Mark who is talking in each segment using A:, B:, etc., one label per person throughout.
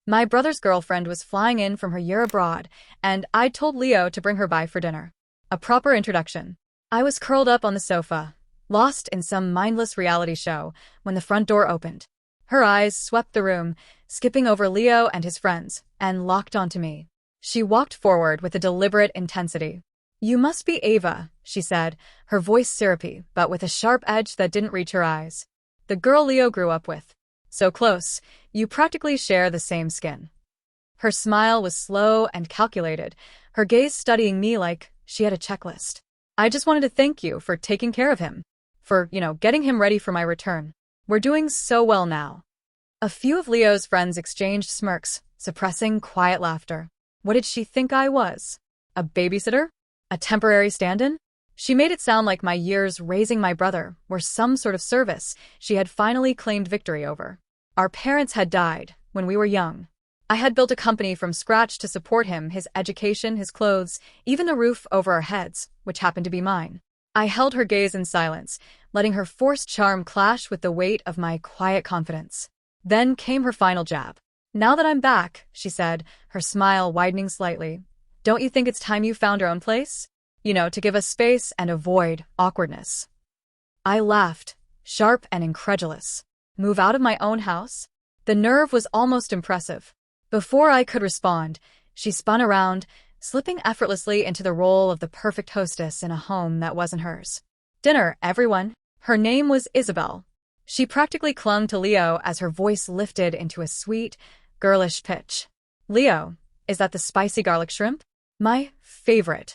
A: My brother's girlfriend was flying in from her year abroad, and I'd told Leo to bring her by for dinner. A proper introduction. I was curled up on the sofa, lost in some mindless reality show, when the front door opened. Her eyes swept the room, skipping over Leo and his friends, and locked onto me. She walked forward with a deliberate intensity. "You must be Ava," she said, her voice syrupy, but with a sharp edge that didn't reach her eyes. "The girl Leo grew up with. So close, you practically share the same skin." Her smile was slow and calculated, her gaze studying me like she had a checklist. "I just wanted to thank you for taking care of him. For, getting him ready for my return. We're doing so well now." A few of Leo's friends exchanged smirks, suppressing quiet laughter. What did she think I was? A babysitter? A temporary stand-in? She made it sound like my years raising my brother were some sort of service she had finally claimed victory over. Our parents had died when we were young. I had built a company from scratch to support him, his education, his clothes, even the roof over our heads, which happened to be mine. I held her gaze in silence, letting her forced charm clash with the weight of my quiet confidence. Then came her final jab. "Now that I'm back," she said, her smile widening slightly, "don't you think it's time you found your own place? To give us space and avoid awkwardness." I laughed, sharp and incredulous. Move out of my own house? The nerve was almost impressive. Before I could respond, she spun around, slipping effortlessly into the role of the perfect hostess in a home that wasn't hers. "Dinner, everyone." Her name was Isabel. She practically clung to Leo as her voice lifted into a sweet, girlish pitch. "Leo, is that the spicy garlic shrimp? My favorite."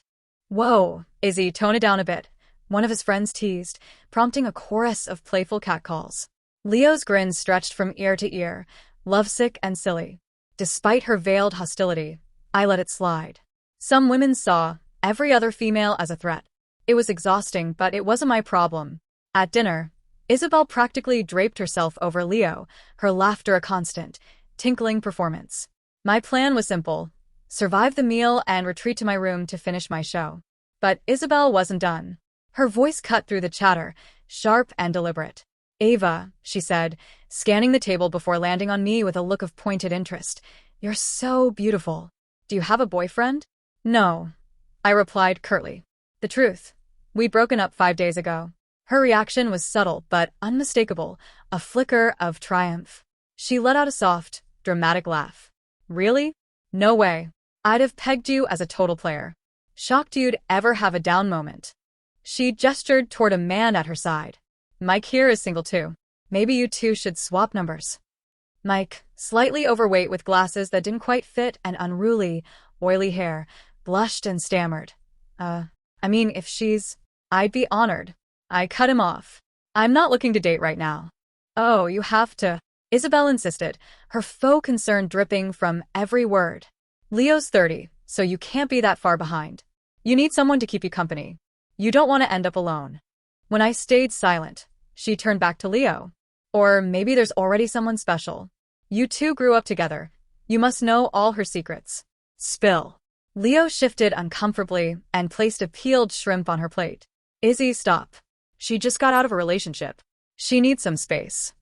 A: "Whoa, Izzy, tone it down a bit," one of his friends teased, prompting a chorus of playful catcalls. Leo's grin stretched from ear to ear, lovesick and silly. Despite her veiled hostility, I let it slide. Some women saw every other female as a threat. It was exhausting, but it wasn't my problem. At dinner, Isabel practically draped herself over Leo, her laughter a constant, tinkling performance. My plan was simple: survive the meal and retreat to my room to finish my show. But Isabel wasn't done. Her voice cut through the chatter, sharp and deliberate. "Ava," she said, scanning the table before landing on me with a look of pointed interest, "you're so beautiful. Do you have a boyfriend?" "No," I replied curtly. "The truth. We'd broken up 5 days ago." Her reaction was subtle but unmistakable, a flicker of triumph. She let out a soft, dramatic laugh. "Really? No way. I'd have pegged you as a total player. Shocked you'd ever have a down moment." She gestured toward a man at her side. "Mike here is single too. Maybe you two should swap numbers." Mike, slightly overweight with glasses that didn't quite fit and unruly, oily hair, blushed and stammered. If she's... I'd be honored." I cut him off. "I'm not looking to date right now." "Oh, you have to," Isabel insisted, her faux concern dripping from every word. "Leo's 30, so you can't be that far behind. You need someone to keep you company. You don't want to end up alone." When I stayed silent, she turned back to Leo. "Or maybe there's already someone special. You two grew up together. You must know all her secrets." "Spill." Leo shifted uncomfortably and placed a peeled shrimp on her plate. "Izzy, stop. She just got out of a relationship. She needs some space."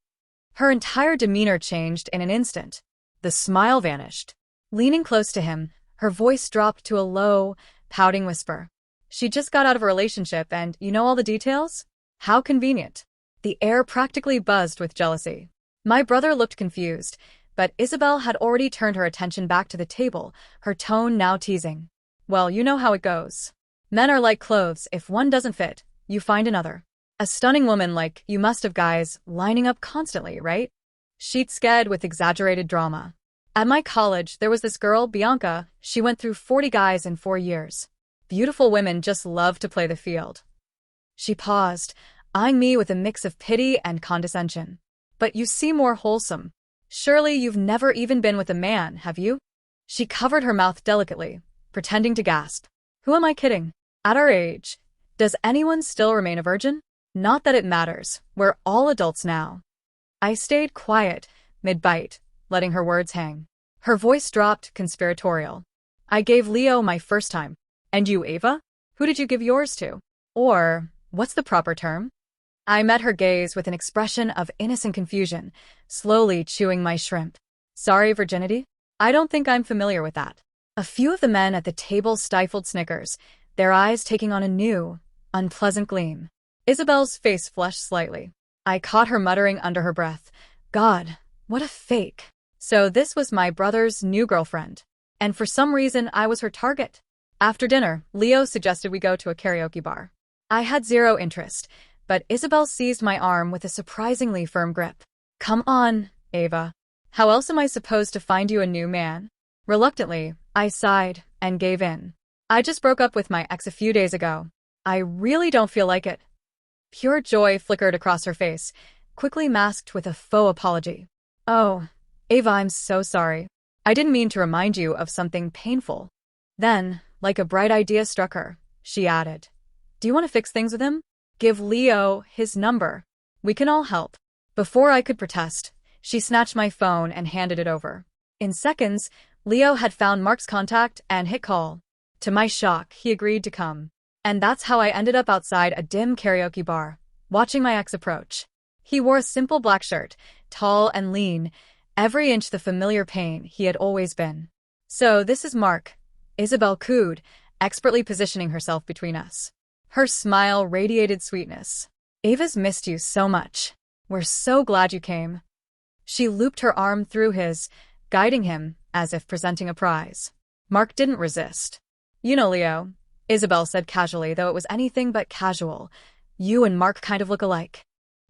A: Her entire demeanor changed in an instant. The smile vanished. Leaning close to him, her voice dropped to a low, pouting whisper. "She just got out of a relationship and you know all the details? How convenient." The air practically buzzed with jealousy. My brother looked confused, but Isabel had already turned her attention back to the table, her tone now teasing. "Well, you know how it goes. Men are like clothes. If one doesn't fit, you find another. A stunning woman like you must have guys lining up constantly, right?" She'd sked with exaggerated drama. "At my college, there was this girl, Bianca. She went through 40 guys in 4 years. Beautiful women just love to play the field." She paused, eyeing me with a mix of pity and condescension. "But you seem more wholesome. Surely you've never even been with a man, have you?" She covered her mouth delicately, pretending to gasp. Who am I kidding? At our age, does anyone still remain a virgin? Not that it matters. We're all adults now. I stayed quiet, mid-bite, letting her words hang. Her voice dropped, conspiratorial. "I gave Leo my first time. And you, Ava? Who did you give yours to? Or, what's the proper term?" I met her gaze with an expression of innocent confusion, slowly chewing my shrimp. "Sorry, virginity?" I don't think I'm familiar with that. A few of the men at the table stifled snickers, their eyes taking on a new, unpleasant gleam. Isabel's face flushed slightly. I caught her muttering under her breath, God, what a fake. So this was my brother's new girlfriend. And for some reason, I was her target. After dinner, Leo suggested we go to a karaoke bar. I had zero interest, but Isabel seized my arm with a surprisingly firm grip. Come on, Ava. How else am I supposed to find you a new man? Reluctantly, I sighed and gave in. I just broke up with my ex a few days ago. I really don't feel like it. Pure joy flickered across her face, quickly masked with a faux apology. Oh, Ava, I'm so sorry. I didn't mean to remind you of something painful. Then, like a bright idea struck her, she added, Do you want to fix things with him? Give Leo his number. We can all help. Before I could protest, she snatched my phone and handed it over. In seconds, Leo had found Mark's contact and hit call. To my shock, he agreed to come. And that's how I ended up outside a dim karaoke bar, watching my ex approach. He wore a simple black shirt, tall and lean, every inch the familiar pain he had always been. So this is Mark, Isabel cooed, expertly positioning herself between us. Her smile radiated sweetness. Ava's missed you so much. We're so glad you came. She looped her arm through his, guiding him as if presenting a prize. Mark didn't resist. You know, Leo, Isabel said casually, though it was anything but casual. You and Mark kind of look alike.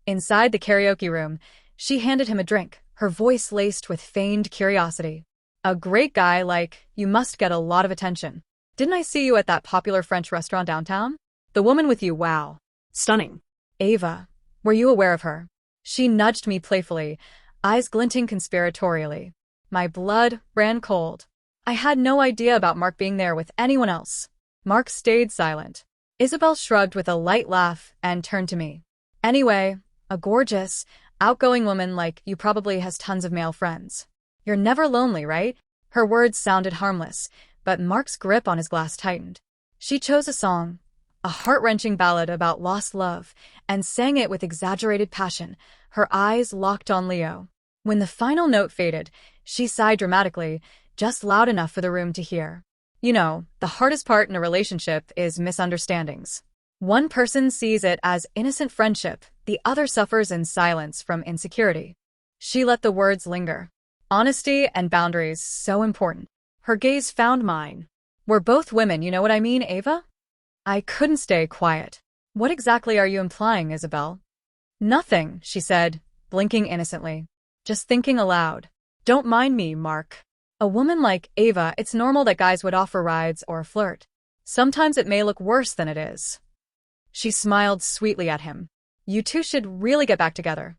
A: Inside the karaoke room, she handed him a drink, her voice laced with feigned curiosity. A great guy like you must get a lot of attention. Didn't I see you at that popular French restaurant downtown? The woman with you, wow. Stunning. Ava, were you aware of her? She nudged me playfully, eyes glinting conspiratorially. My blood ran cold. I had no idea about Mark being there with anyone else. Mark stayed silent. Isabel shrugged with a light laugh and turned to me. Anyway, a gorgeous, outgoing woman like you probably has tons of male friends. You're never lonely, right? Her words sounded harmless, but Mark's grip on his glass tightened. She chose a song, a heart-wrenching ballad about lost love, and sang it with exaggerated passion, her eyes locked on Leo. When the final note faded, she sighed dramatically, just loud enough for the room to hear. You know, the hardest part in a relationship is misunderstandings. One person sees it as innocent friendship, the other suffers in silence from insecurity. She let the words linger. Honesty and boundaries, so important. Her gaze found mine. We're both women, you know what I mean, Ava? I couldn't stay quiet. What exactly are you implying, Isabel? Nothing, she said, blinking innocently. Just thinking aloud. Don't mind me, Mark. A woman like Ava, it's normal that guys would offer rides or flirt. Sometimes it may look worse than it is. She smiled sweetly at him. You two should really get back together.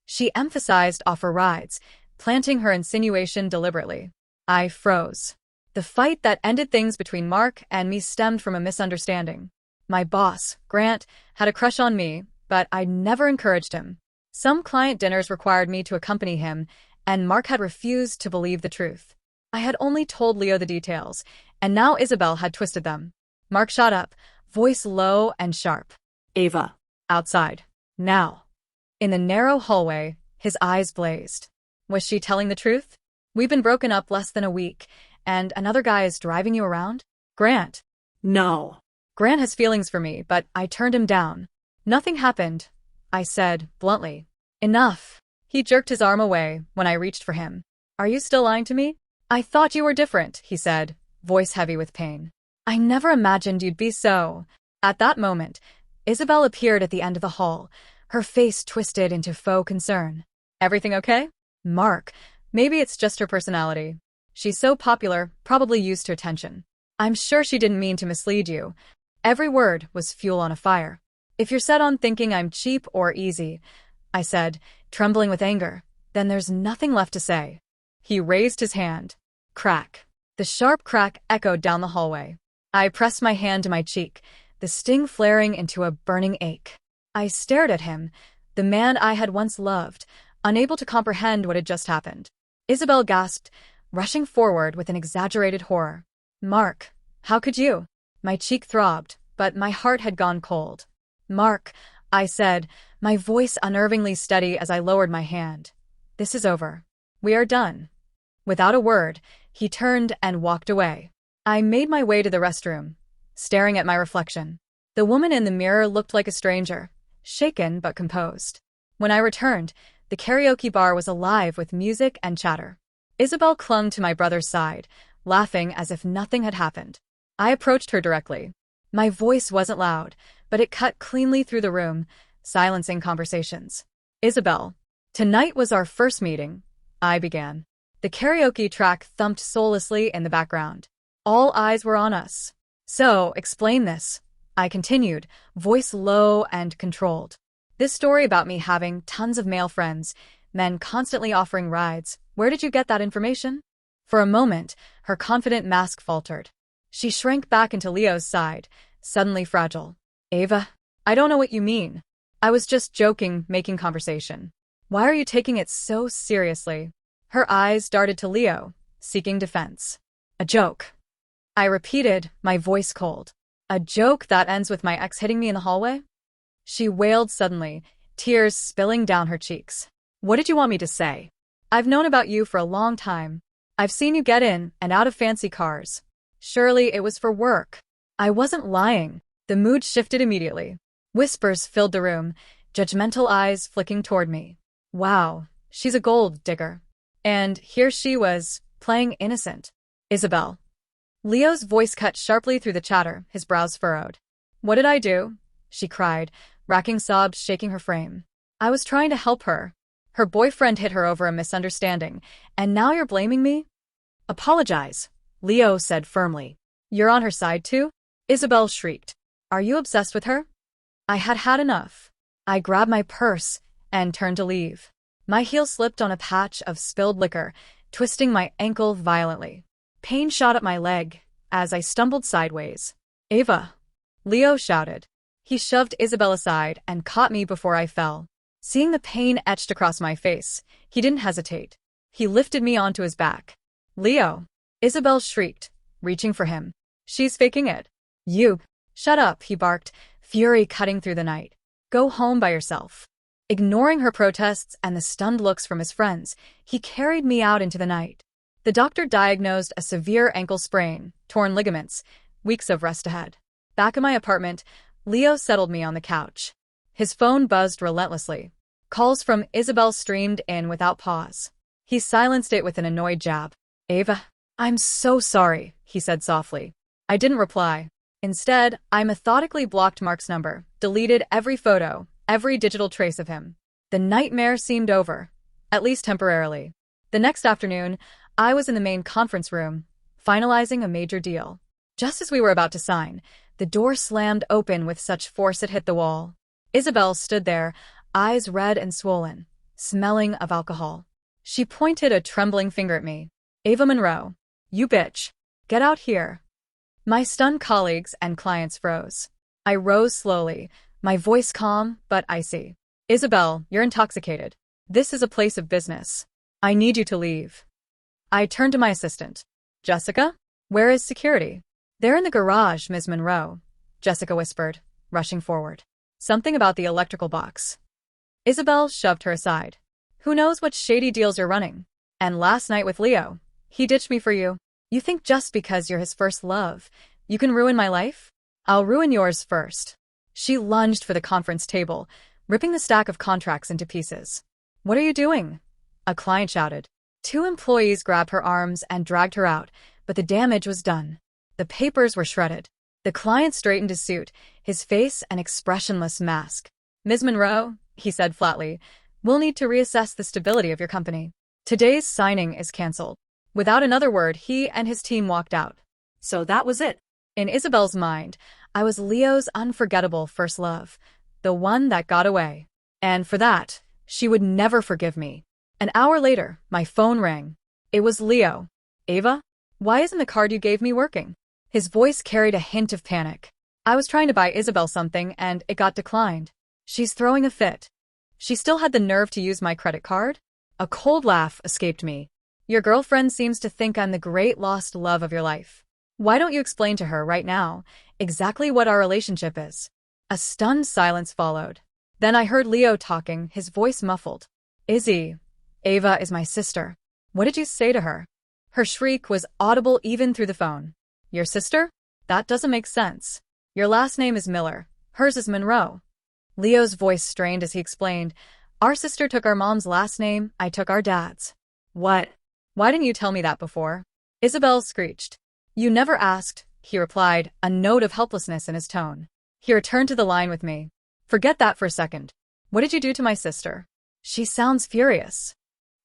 A: She emphasized offer rides, planting her insinuation deliberately. I froze. The fight that ended things between Mark and me stemmed from a misunderstanding. My boss, Grant, had a crush on me, but I'd never encouraged him. Some client dinners required me to accompany him, and Mark had refused to believe the truth. I had only told Leo the details, and now Isabel had twisted them. Mark shot up, voice low and sharp. Ava. Outside. Now. In the narrow hallway, his eyes blazed. Was she telling the truth? We've been broken up less than a week, and another guy is driving you around? Grant. No. Grant has feelings for me, but I turned him down. Nothing happened, I said, bluntly. Enough. He jerked his arm away when I reached for him. Are you still lying to me? I thought you were different, he said, voice heavy with pain. I never imagined you'd be so. At that moment, Isabel appeared at the end of the hall, her face twisted into faux concern. Everything okay? Mark. Maybe it's just her personality. She's so popular, probably used to attention. I'm sure she didn't mean to mislead you. Every word was fuel on a fire. If you're set on thinking I'm cheap or easy, I said, trembling with anger, then there's nothing left to say. He raised his hand. Crack. The sharp crack echoed down the hallway. I pressed my hand to my cheek, the sting flaring into a burning ache. I stared at him, the man I had once loved, unable to comprehend what had just happened. Isabel gasped, rushing forward with an exaggerated horror. Mark, how could you? My cheek throbbed, but my heart had gone cold. Mark, I said, my voice unnervingly steady as I lowered my hand. This is over. We are done. Without a word, he turned and walked away. I made my way to the restroom, staring at my reflection. The woman in the mirror looked like a stranger, shaken but composed. When I returned, the karaoke bar was alive with music and chatter. Isabel clung to my brother's side, laughing as if nothing had happened. I approached her directly. My voice wasn't loud, but it cut cleanly through the room, silencing conversations. Isabel, tonight was our first meeting, I began. The karaoke track thumped soullessly in the background. All eyes were on us. So, explain this, I continued, voice low and controlled. This story about me having tons of male friends, men constantly offering rides, where did you get that information? For a moment, her confident mask faltered. She shrank back into Leo's side, suddenly fragile. Ava, I don't know what you mean. I was just joking, making conversation. Why are you taking it so seriously? Her eyes darted to Leo, seeking defense. A joke. I repeated, my voice cold. A joke that ends with my ex hitting me in the hallway? She wailed suddenly, tears spilling down her cheeks. What did you want me to say? I've known about you for a long time. I've seen you get in and out of fancy cars. Surely it was for work. I wasn't lying. The mood shifted immediately. Whispers filled the room, judgmental eyes flicking toward me. Wow, she's a gold digger. And here she was, playing innocent. Isabel. Leo's voice cut sharply through the chatter, his brows furrowed. What did I do? She cried, racking sobs shaking her frame. I was trying to help her. Her boyfriend hit her over a misunderstanding, and now you're blaming me? Apologize, Leo said firmly. You're on her side too? Isabel shrieked. Are you obsessed with her? I had had enough. I grabbed my purse and turned to leave. My heel slipped on a patch of spilled liquor, twisting my ankle violently. Pain shot up my leg as I stumbled sideways. Ava! Leo shouted. He shoved Isabel aside and caught me before I fell. Seeing the pain etched across my face, he didn't hesitate. He lifted me onto his back. Leo! Isabel shrieked, reaching for him. She's faking it. You! Shut up, he barked, fury cutting through the night. Go home by yourself. Ignoring her protests and the stunned looks from his friends, he carried me out into the night. The doctor diagnosed a severe ankle sprain, torn ligaments, weeks of rest ahead. Back in my apartment, Leo settled me on the couch. His phone buzzed relentlessly. Calls from Isabel streamed in without pause. He silenced it with an annoyed jab. Ava, I'm so sorry, he said softly. I didn't reply. Instead, I methodically blocked Mark's number, deleted every photo, every digital trace of him. The nightmare seemed over, at least temporarily. The next afternoon, I was in the main conference room, finalizing a major deal. Just as we were about to sign, the door slammed open with such force it hit the wall. Isabel stood there, eyes red and swollen, smelling of alcohol. She pointed a trembling finger at me. Ava Monroe, you bitch. Get out here. My stunned colleagues and clients froze. I rose slowly, my voice calm but icy. Isabel, you're intoxicated. This is a place of business. I need you to leave. I turned to my assistant. Jessica? Where is security? They're in the garage, Ms. Monroe, Jessica whispered, rushing forward. Something about the electrical box. Isabel shoved her aside. Who knows what shady deals you're running? And last night with Leo, he ditched me for you. You think just because you're his first love, you can ruin my life? I'll ruin yours first. She lunged for the conference table, ripping the stack of contracts into pieces. What are you doing? A client shouted. 2 employees grabbed her arms and dragged her out, but the damage was done. The papers were shredded. The client straightened his suit, his face an expressionless mask. Ms. Monroe, he said flatly, we'll need to reassess the stability of your company. Today's signing is canceled. Without another word, he and his team walked out. So that was it. In Isabel's mind, I was Leo's unforgettable first love, the one that got away. And for that, she would never forgive me. An hour later, my phone rang. It was Leo. Ava? Why isn't the card you gave me working? His voice carried a hint of panic. I was trying to buy Isabel something and it got declined. She's throwing a fit. She still had the nerve to use my credit card? A cold laugh escaped me. Your girlfriend seems to think I'm the great lost love of your life. Why don't you explain to her right now exactly what our relationship is? A stunned silence followed. Then I heard Leo talking, his voice muffled. Izzy, Ava is my sister. What did you say to her? Her shriek was audible even through the phone. Your sister? That doesn't make sense. Your last name is Miller. Hers is Monroe. Leo's voice strained as he explained. Our sister took our mom's last name, I took our dad's. What? Why didn't you tell me that before? Isabel screeched. You never asked, he replied, a note of helplessness in his tone. He returned to the line with me. Forget that for a second. What did you do to my sister? She sounds furious.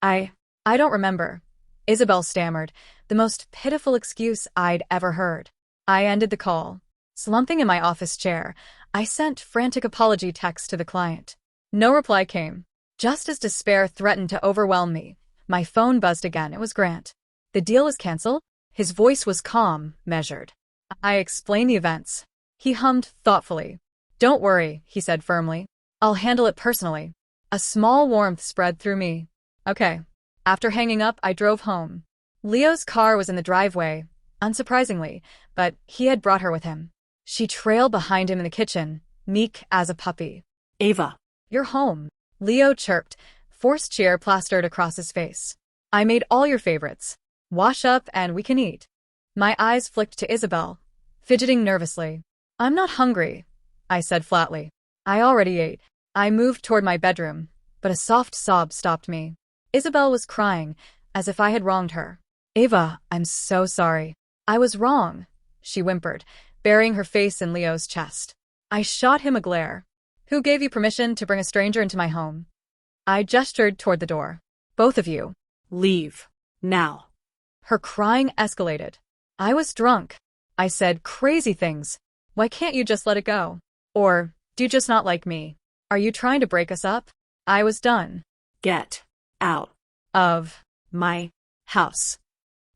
A: I don't remember. Isabel stammered, the most pitiful excuse I'd ever heard. I ended the call. Slumping in my office chair, I sent frantic apology texts to the client. No reply came. Just as despair threatened to overwhelm me, my phone buzzed again. It was Grant. The deal is canceled? His voice was calm, measured. I explained the events. He hummed thoughtfully. Don't worry, he said firmly. I'll handle it personally. A small warmth spread through me. Okay. After hanging up, I drove home. Leo's car was in the driveway, unsurprisingly, but he had brought her with him. She trailed behind him in the kitchen, meek as a puppy. Ava, you're home, Leo chirped, forced cheer plastered across his face. I made all your favorites. Wash up and we can eat. My eyes flicked to Isabel, fidgeting nervously. I'm not hungry, I said flatly. I already ate. I moved toward my bedroom, but a soft sob stopped me. Isabel was crying, as if I had wronged her. Ava, I'm so sorry. I was wrong, she whimpered, burying her face in Leo's chest. I shot him a glare. Who gave you permission to bring a stranger into my home? I gestured toward the door. Both of you. Leave. Now. Her crying escalated. I was drunk. I said crazy things. Why can't you just let it go? Or, do you just not like me? Are you trying to break us up? I was done. Get out of my house.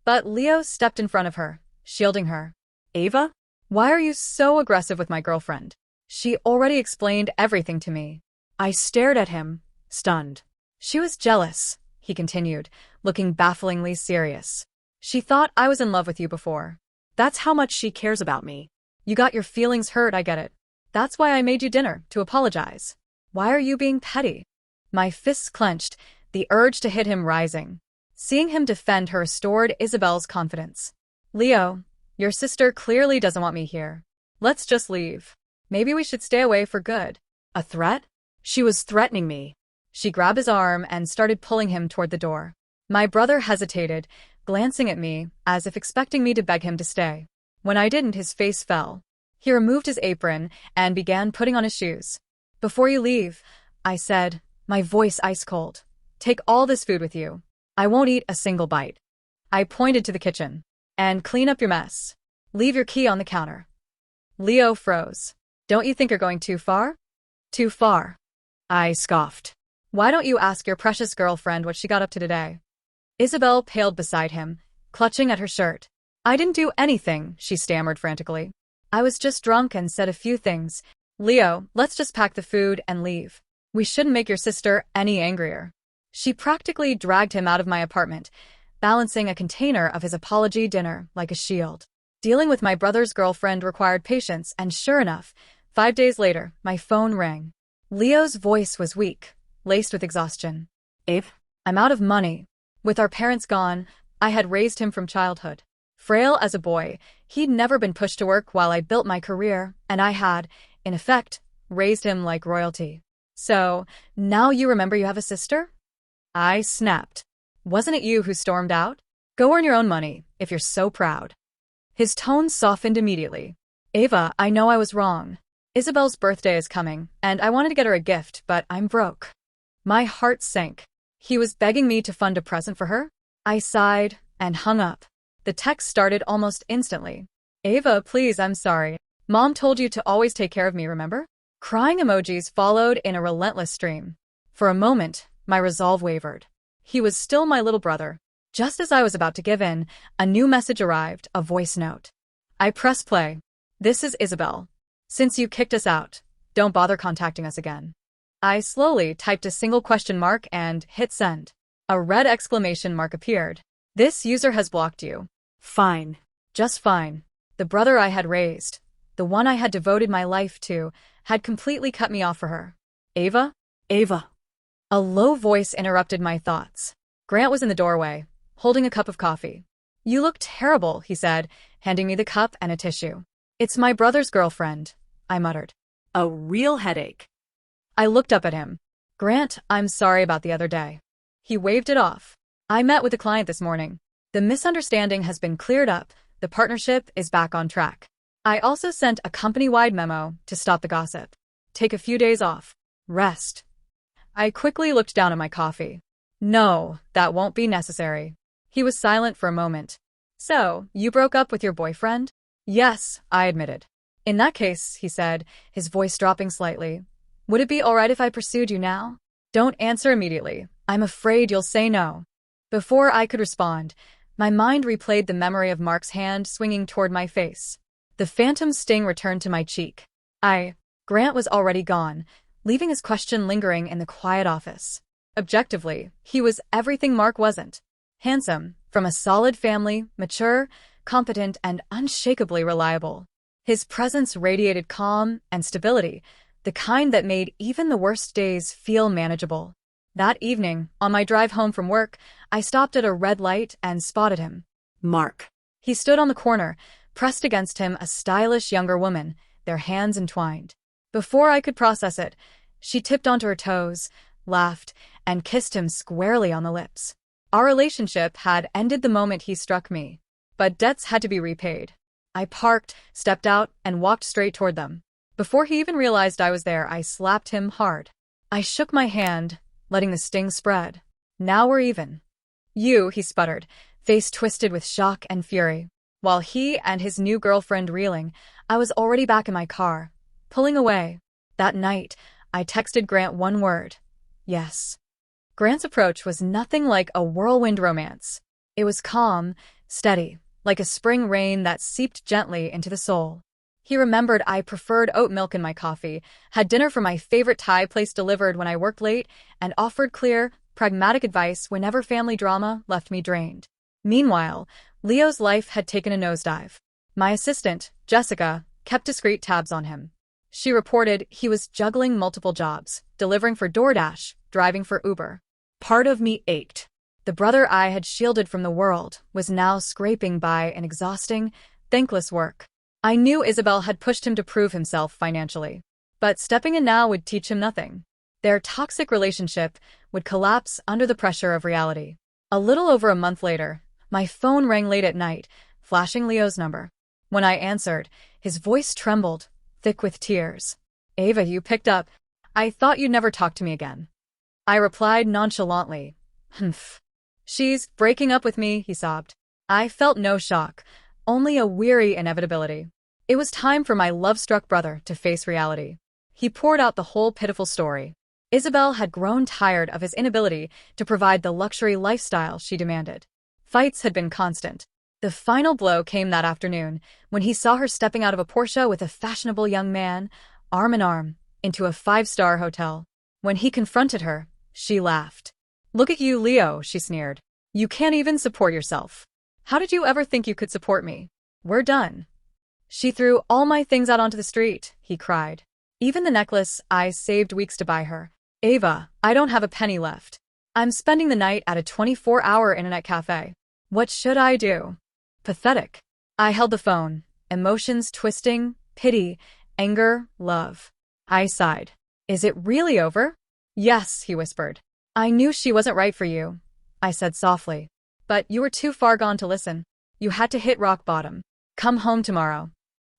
A: But Leo stepped in front of her, shielding her. Ava? Why are you so aggressive with my girlfriend? She already explained everything to me. I stared at him, stunned. She was jealous, he continued, looking bafflingly serious. She thought I was in love with you before. That's how much she cares about me. You got your feelings hurt, I get it. That's why I made you dinner, to apologize. Why are you being petty? My fists clenched, the urge to hit him rising. Seeing him defend her restored Isabel's confidence. Leo, your sister clearly doesn't want me here. Let's just leave. Maybe we should stay away for good. A threat? She was threatening me. She grabbed his arm and started pulling him toward the door. My brother hesitated, glancing at me as if expecting me to beg him to stay. When I didn't, his face fell. He removed his apron and began putting on his shoes. Before you leave, I said, my voice ice cold. Take all this food with you. I won't eat a single bite. I pointed to the kitchen. And clean up your mess. Leave your key on the counter. Leo froze. Don't you think you're going too far? Too far. I scoffed. Why don't you ask your precious girlfriend what she got up to today? Isabel paled beside him, clutching at her shirt. I didn't do anything, she stammered frantically. I was just drunk and said a few things. Leo, let's just pack the food and leave. We shouldn't make your sister any angrier. She practically dragged him out of my apartment, balancing a container of his apology dinner like a shield. Dealing with my brother's girlfriend required patience, and sure enough, 5 days later, my phone rang. Leo's voice was weak, laced with exhaustion. Abe, I'm out of money. With our parents gone, I had raised him from childhood. Frail as a boy, he'd never been pushed to work while I built my career, and I had, in effect, raised him like royalty. So, now you remember you have a sister? I snapped. Wasn't it you who stormed out? Go earn your own money, if you're so proud. His tone softened immediately. Ava, I know I was wrong. Isabel's birthday is coming, and I wanted to get her a gift, but I'm broke. My heart sank. He was begging me to fund a present for her? I sighed and hung up. The text started almost instantly. Ava, please, I'm sorry. Mom told you to always take care of me, remember? Crying emojis followed in a relentless stream. For a moment, my resolve wavered. He was still my little brother. Just as I was about to give in, a new message arrived, a voice note. I pressed play. This is Isabel. Since you kicked us out, don't bother contacting us again. I slowly typed a single question mark and hit send. A red exclamation mark appeared. This user has blocked you. Fine. Just fine. The brother I had raised, the one I had devoted my life to, had completely cut me off for her. Ava? Ava. A low voice interrupted my thoughts. Grant was in the doorway, holding a cup of coffee. You look terrible, he said, handing me the cup and a tissue. It's my brother's girlfriend, I muttered.
B: A real headache.
A: I looked up at him. Grant, I'm sorry about the other day. He waved it off. I met with a client this morning. The misunderstanding has been cleared up. The partnership is back on track. I also sent a company-wide memo to stop the gossip. Take a few days off. Rest. I quickly looked down at my coffee. No, that won't be necessary. He was silent for a moment. So, you broke up with your boyfriend? Yes, I admitted. In that case, he said, his voice dropping slightly, would it be all right if I pursued you now? Don't answer immediately. I'm afraid you'll say no. Before I could respond, my mind replayed the memory of Mark's hand swinging toward my face. The phantom sting returned to my cheek. Grant was already gone, leaving his question lingering in the quiet office. Objectively, he was everything Mark wasn't. Handsome, from a solid family, mature, competent, and unshakably reliable. His presence radiated calm and stability, the kind that made even the worst days feel manageable. That evening, on my drive home from work, I stopped at a red light and spotted him.
B: Mark.
A: He stood on the corner, pressed against him a stylish younger woman, their hands entwined. Before I could process it, she tipped onto her toes, laughed, and kissed him squarely on the lips. Our relationship had ended the moment he struck me. But debts had to be repaid. I parked, stepped out, and walked straight toward them. Before he even realized I was there, I slapped him hard. I shook my hand, letting the sting spread. Now we're even. You, he sputtered, face twisted with shock and fury. While he and his new girlfriend reeling, I was already back in my car, pulling away. That night, I texted Grant one word. Yes. Grant's approach was nothing like a whirlwind romance. It was calm, steady, like a spring rain that seeped gently into the soul. He remembered I preferred oat milk in my coffee, had dinner from my favorite Thai place delivered when I worked late, and offered clear, pragmatic advice whenever family drama left me drained. Meanwhile, Leo's life had taken a nosedive. My assistant, Jessica, kept discreet tabs on him. She reported he was juggling multiple jobs, delivering for DoorDash, driving for Uber. Part of me ached. The brother I had shielded from the world was now scraping by in exhausting, thankless work. I knew Isabel had pushed him to prove himself financially. But stepping in now would teach him nothing. Their toxic relationship would collapse under the pressure of reality. A little over a month later, my phone rang late at night, flashing Leo's number. When I answered, his voice trembled, thick with tears. Ava, you picked up. I thought you'd never talk to me again. I replied nonchalantly. Humph. She's breaking up with me, he sobbed. I felt no shock, only a weary inevitability. It was time for my love-struck brother to face reality. He poured out the whole pitiful story. Isabel had grown tired of his inability to provide the luxury lifestyle she demanded. Fights had been constant. The final blow came that afternoon, when he saw her stepping out of a Porsche with a fashionable young man, arm in arm, into a 5-star hotel. When he confronted her, she laughed. Look at you, Leo, she sneered. You can't even support yourself. How did you ever think you could support me? We're done. She threw all my things out onto the street, he cried. Even the necklace I saved weeks to buy her. Ava, I don't have a penny left. I'm spending the night at a 24-hour internet cafe. What should I do? Pathetic. I held the phone, emotions twisting, pity, anger, love. I sighed. Is it really over? Yes, he whispered. I knew she wasn't right for you, I said softly. But you were too far gone to listen. You had to hit rock bottom. Come home tomorrow.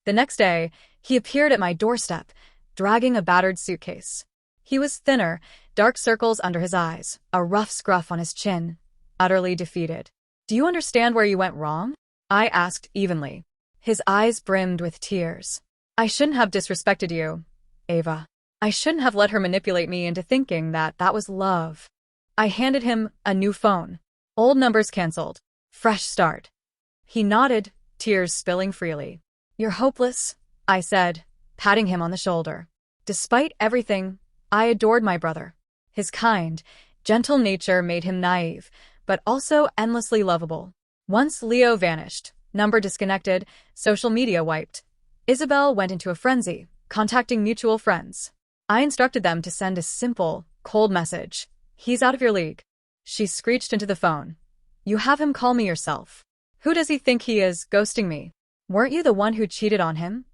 A: The next day, he appeared at my doorstep, dragging a battered suitcase. He was thinner, dark circles under his eyes, a rough scruff on his chin, utterly defeated. Do you understand where you went wrong? I asked evenly. His eyes brimmed with tears. I shouldn't have disrespected you, Ava. I shouldn't have let her manipulate me into thinking that that was love. I handed him a new phone. Old numbers canceled. Fresh start. He nodded, tears spilling freely. You're hopeless, I said, patting him on the shoulder. Despite everything, I adored my brother. His kind, gentle nature made him naive, but also endlessly lovable. Once Leo vanished, number disconnected, social media wiped. Isabel went into a frenzy, contacting mutual friends. I instructed them to send a simple, cold message. He's out of your league. She screeched into the phone. You have him call me yourself. Who does he think he is, ghosting me? Weren't you the one who cheated on him?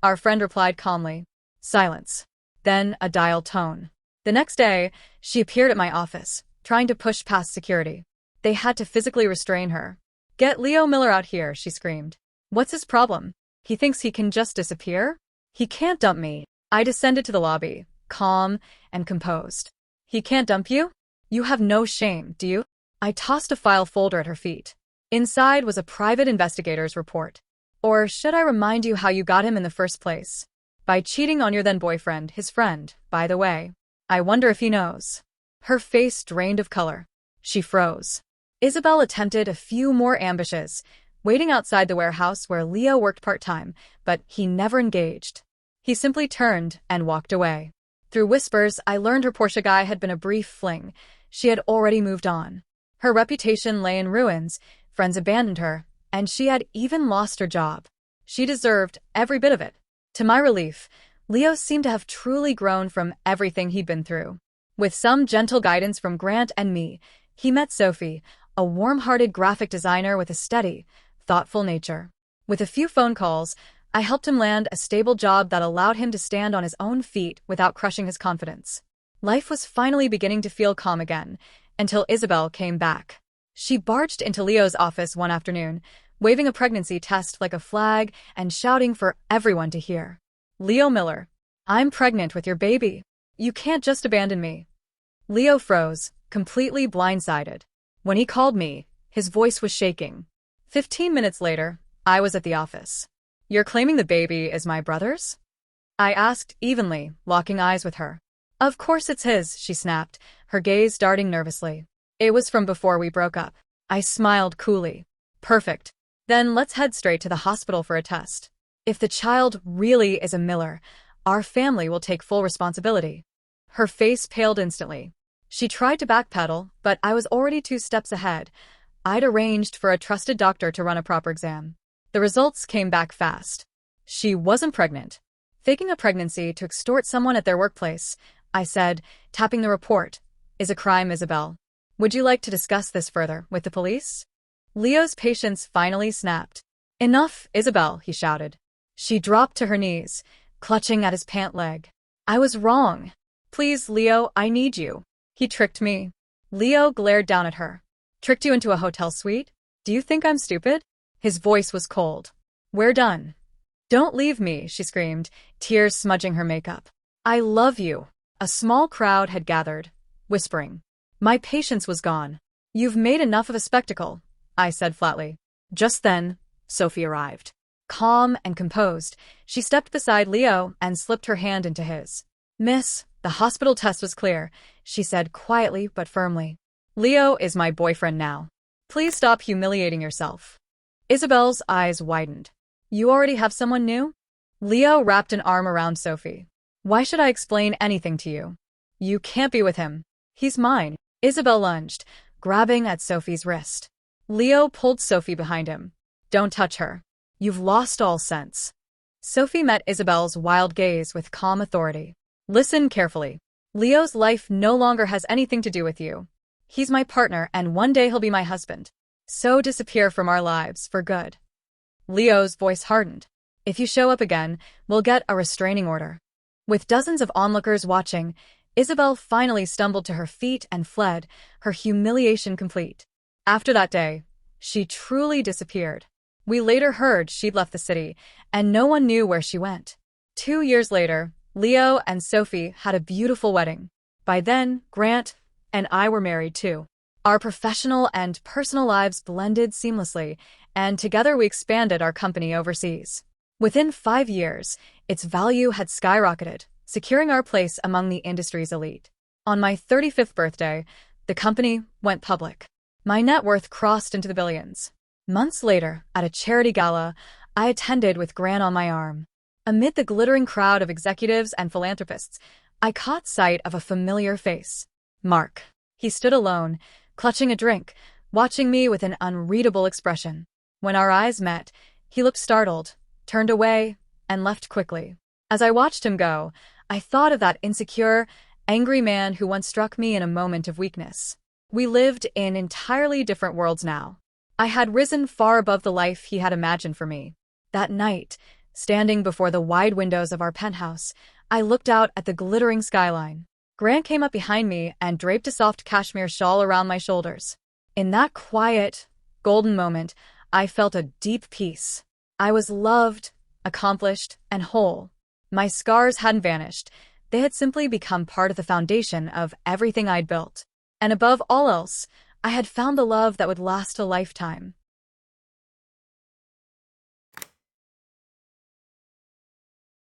A: Our friend replied calmly. Silence. Then a dial tone. The next day, she appeared at my office, trying to push past security. They had to physically restrain her. Get Leo Miller out here, she screamed. What's his problem? He thinks he can just disappear? He can't dump me. I descended to the lobby, calm and composed. He can't dump you? You have no shame, do you? I tossed a file folder at her feet. Inside was a private investigator's report. Or should I remind you how you got him in the first place? By cheating on your then-boyfriend, his friend, by the way. I wonder if he knows. Her face drained of color. She froze. Isabel attempted a few more ambushes, waiting outside the warehouse where Leo worked part-time, but he never engaged. He simply turned and walked away. Through whispers, I learned her Porsche guy had been a brief fling. She had already moved on. Her reputation lay in ruins, friends abandoned her, and she had even lost her job. She deserved every bit of it. To my relief, Leo seemed to have truly grown from everything he'd been through. With some gentle guidance from Grant and me, he met Sophie, a warm-hearted graphic designer with a steady, thoughtful nature. With a few phone calls, I helped him land a stable job that allowed him to stand on his own feet without crushing his confidence. Life was finally beginning to feel calm again, until Isabel came back. She barged into Leo's office one afternoon, waving a pregnancy test like a flag and shouting for everyone to hear. Leo Miller, I'm pregnant with your baby. You can't just abandon me. Leo froze, completely blindsided. When he called me, his voice was shaking. 15 minutes later, I was at the office. You're claiming the baby is my brother's? I asked evenly, locking eyes with her. Of course it's his, she snapped, her gaze darting nervously. It was from before we broke up. I smiled coolly. Perfect. Then let's head straight to the hospital for a test. If the child really is a Miller, our family will take full responsibility. Her face paled instantly. She tried to backpedal, but I was already 2 steps ahead. I'd arranged for a trusted doctor to run a proper exam. The results came back fast. She wasn't pregnant. Faking a pregnancy to extort someone at their workplace, I said, tapping the report, is a crime, Isabel. Would you like to discuss this further with the police? Leo's patience finally snapped. Enough, Isabel, he shouted. She dropped to her knees, clutching at his pant leg. I was wrong. Please, Leo, I need you. He tricked me. Leo glared down at her. Tricked you into a hotel suite? Do you think I'm stupid? His voice was cold. We're done. Don't leave me, she screamed, tears smudging her makeup. I love you. A small crowd had gathered, whispering. My patience was gone. You've made enough of a spectacle, I said flatly. Just then, Sophie arrived. Calm and composed, she stepped beside Leo and slipped her hand into his. Miss, the hospital test was clear, she said quietly but firmly. Leo is my boyfriend now. Please stop humiliating yourself. Isabel's eyes widened. You already have someone new? Leo wrapped an arm around Sophie. Why should I explain anything to you? You can't be with him. He's mine. Isabel lunged, grabbing at Sophie's wrist. Leo pulled Sophie behind him. Don't touch her. You've lost all sense. Sophie met Isabel's wild gaze with calm authority. Listen carefully. Leo's life no longer has anything to do with you. He's my partner and one day he'll be my husband. So disappear from our lives for good. Leo's voice hardened. If you show up again, we'll get a restraining order. With dozens of onlookers watching, Isabel finally stumbled to her feet and fled, her humiliation complete. After that day, she truly disappeared. We later heard she'd left the city, and no one knew where she went. 2 years later, Leo and Sophie had a beautiful wedding. By then, Grant and I were married too. Our professional and personal lives blended seamlessly, and together we expanded our company overseas. Within 5 years, its value had skyrocketed, securing our place among the industry's elite. On my 35th birthday, the company went public. My net worth crossed into the billions. Months later, at a charity gala, I attended with Grant on my arm. Amid the glittering crowd of executives and philanthropists, I caught sight of a familiar face. Mark. He stood alone, clutching a drink, watching me with an unreadable expression. When our eyes met, he looked startled, turned away, and left quickly. As I watched him go, I thought of that insecure, angry man who once struck me in a moment of weakness. We lived in entirely different worlds now. I had risen far above the life he had imagined for me. That night, standing before the wide windows of our penthouse, I looked out at the glittering skyline. Grant came up behind me and draped a soft cashmere shawl around my shoulders. In that quiet, golden moment, I felt a deep peace. I was loved, accomplished, and whole. My scars hadn't vanished. They had simply become part of the foundation of everything I'd built. And above all else, I had found the love that would last a lifetime.